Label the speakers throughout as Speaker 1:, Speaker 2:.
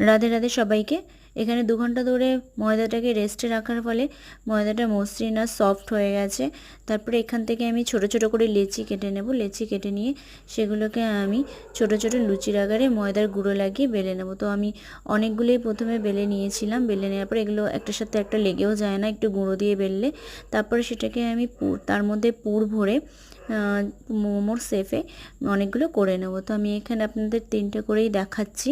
Speaker 1: রাধে রাধে সবাইকে। এখানে 2 ঘন্টা ধরে ময়দাটাকে রেস্টে রাখার ফলে ময়দাটা মসৃণ আর সফট হয়ে গেছে। তারপরে এখান থেকে আমি ছোট ছোট করে লেচি কেটে নেব। লেচি কেটে নিয়ে সেগুলোকে আমি ছোট ছোট লুচির আকারে ময়দার গুঁড়ো লাগিয়ে বেলে নেব। তো আমি অনেকগুলোই প্রথমে বেলে নিয়েছিলাম। বেলে নেওয়ার পর এগুলো একটার সাথে একটা লেগেও যায় না একটু গুঁড়ো দিয়ে বেললে। তারপরে সেটাকে আমি তার মধ্যে পুর ভরে মোমোর শেপে অনেকগুলো করে নেব। তো আমি এখানে আপনাদের 3টে করেই দেখাচ্ছি।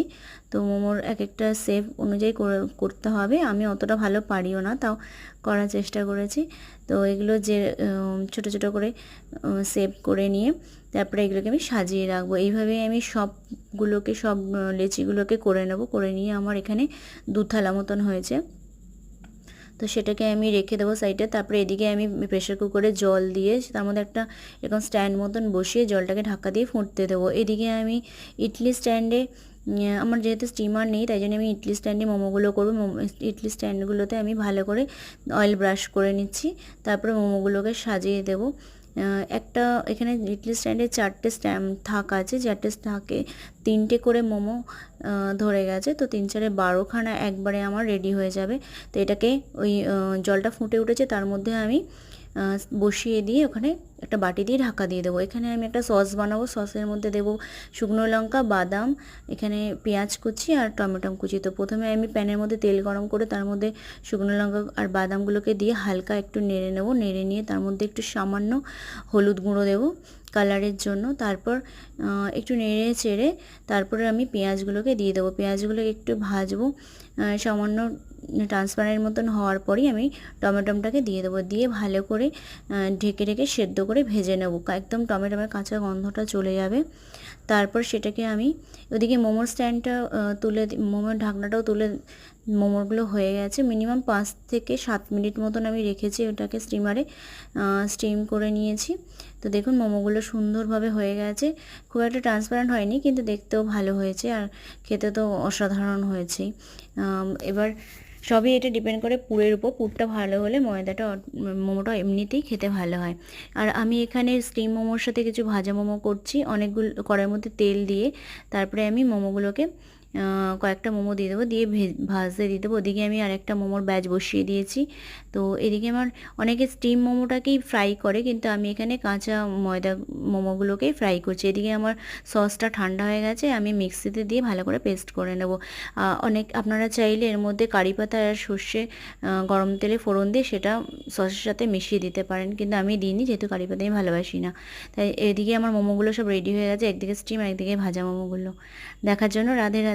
Speaker 1: তো মোমোর এক একটা শেপ অনুযায়ী করতে হবে। আমি অতটা ভালো পারিও না, তাও করার চেষ্টা করেছি। তো এগুলো যে ছোট ছোট করে শেপ করে নিয়ে তারপরে এগুলোকে আমি সাজিয়ে রাখবো। এইভাবেই আমি সবগুলোকে সব লেচিগুলোকে করে নেব। করে নিয়ে আমার এখানে 2 থালা মতন হয়েছে। তো সেটাকে আমি রেখে দেবো সাইডে। তারপরে এদিকে আমি প্রেশার কুকারে জল দিয়ে তার মধ্যে একটা এরকম স্ট্যান্ড মতন বসিয়ে জলটাকে ঢাকা দিয়ে ফুটতে দেবো। এদিকে আমি ইডলি স্ট্যান্ডে, আমার যেহেতু স্টিমার নেই তাই জন্য আমি ইডলি স্ট্যান্ডে মোমোগুলো করবো। ইডলি স্ট্যান্ডগুলোতে আমি ভালো করে অয়েল ব্রাশ করে নিচ্ছি। তারপরে মোমোগুলোকে সাজিয়ে দেবো। একটা এখানে ইডলি স্ট্যান্ডে 4টে থাক আছে। 4টে থাকে 3টে করে মোমো ধরে গেছে। তো 3 4 12খানা একবারে আমার রেডি হয়ে যাবে। তো এটাকে ওই জলটা ফুটে উঠেছে তার মধ্যে আমি বসিয়ে দিয়ে ওখানে একটা বাটি দিয়ে ঢাকা দিয়ে দেবো। এখানে আমি একটা সস বানাবো। সসের মধ্যে দেবো শুকনো লঙ্কা, বাদাম, এখানে পেঁয়াজ কুচি আর টমেটো কুচি। তো প্রথমে আমি প্যানের মধ্যে তেল গরম করে তার মধ্যে শুকনো লঙ্কা আর বাদামগুলোকে দিয়ে হালকা একটু নেড়ে নেব। নেড়ে নিয়ে তার মধ্যে একটু সামান্য হলুদ গুঁড়ো দেবো কালারের জন্য। তারপর একটু নেড়ে চেড়ে তারপরে আমি পেঁয়াজগুলোকে দিয়ে দেবো। পেঁয়াজগুলোকে একটু ভাজবো। সামান্য ট্রান্সপারেন্ট মতন হওয়ার পরই আমি টমেটোটাকে দিয়ে দেবো। দিয়ে ভালো করে ঢেকে ঢেকে সেদ্ধ করে ভেজে নেব। একদম টমেটোর কাঁচা গন্ধটা চলে যাবে। তারপর সেটাকে আমি ওদিকে মোমোর স্ট্যান্ডটা তুলে, মোমোর ঢাকনাটাও তুলে, মোমোগুলো হয়ে গেছে। মিনিমাম 5 থেকে 7 মিনিট মতন আমি রেখেছি ওটাকে স্টিমারে, স্টিম করে নিয়েছি। তো দেখুন মোমোগুলো সুন্দরভাবে হয়ে গেছে। খুব একটা ট্রান্সপারেন্ট হয়নি কিন্তু দেখতেও ভালো হয়েছে আর খেতে তো অসাধারণ হয়েছে। এবার সবই এটা ডিপেন্ড করে পুরের উপর। পুরটা ভালো হলে মোমোটা এমনিতেই খেতে ভালো হয়। আর আমি এখানে স্টিম মোমোর সাথে কিছু ভাজা মোমো করছি অনেকগুলো কড়াইয়ের মধ্যে তেল দিয়ে। তারপরে আমি মোমোগুলোকে কয়েকটা মোমো দিয়ে দেবো, দিয়ে ভাজতে দিয়ে দেবো। ওদিকে আমি আরেকটা মোমোর ব্যাচ বসিয়ে দিয়েছি। তো এদিকে আমার অনেকে স্টিম মোমোটাকেই ফ্রাই করে কিন্তু আমি এখানে কাঁচা ময়দা মোমোগুলোকেই ফ্রাই করছি। এদিকে আমার সসটা ঠান্ডা হয়ে গেছে, আমি মিক্সিতে দিয়ে ভালো করে পেস্ট করে নেব। আপনারা চাইলে এর মধ্যে কারি পাতা আর সর্ষে গরম তেলে ফোড়ন দিয়ে সেটা সসের সাথে মিশিয়ে দিতে পারেন, কিন্তু আমি দিইনি যেহেতু কারি পাতা আমি ভালোবাসি না। তাই এদিকে আমার মোমোগুলো সব রেডি হয়ে গেছে, একদিকে স্টিম একদিকে ভাজা মোমোগুলো। দেখার জন্য রাধে রাধে।